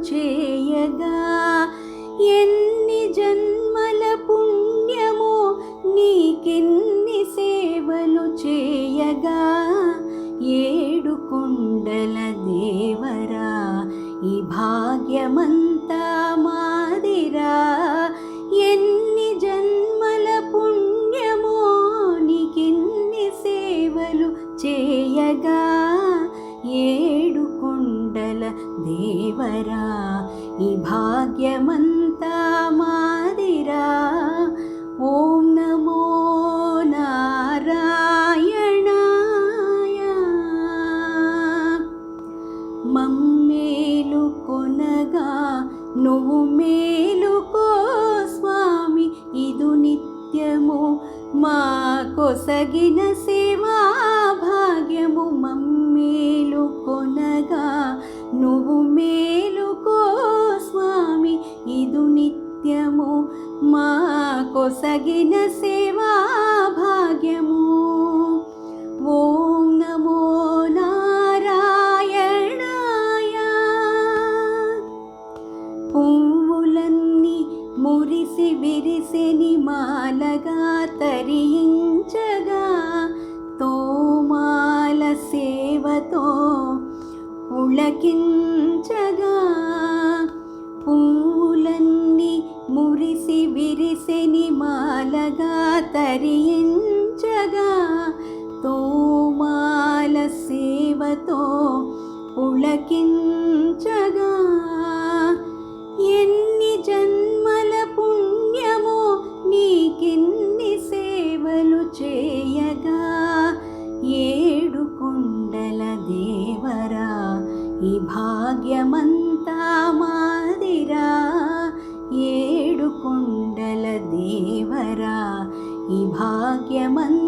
చేయగా ఎన్ని జన్మల పుణ్యమో నీకెన్ని సేవలు చేయగా ఏడు కొండల దేవరా ఈ భాగ్యమంతా మాదిరా ఎన్ని జన్మల పుణ్యమో నీకెన్ని సేవలు చేయగా ఏడు కొండల దేవరా ఈ భాగ్యమంతా మాదిరా. ఓం నమో నారాయణాయ. మమ్మేలు కొనగా నువ్వు మేలుకో స్వామి, ఇదు నిత్యము మా కొసగిన సేవా భాగ్యము. మమ్మేలు కొనగా నువ్వు మేలుకో స్వామి, ఇదు నిత్యము మా కొసగిన సేవా భాగ్యము. ఓం నమో నారాయణాయ. పువ్వులన్నీ మురిసి విరిసెని మాలగా తరించగా తోమాల సేవతో పులకించగా పువ్వులన్నీ మురిసి విరిసెని మాలగా తరించగా తోమాల సేవతో పులకించగా ఎన్ని జన్మల పుణ్యమో నీకెన్ని సేవలు చేయగా ఏడు కొండల దేవరా ఈ భాగ్యమంతా మాదిరా. ఏడు కొండల దేవరా ఈ భాగ్యమంతా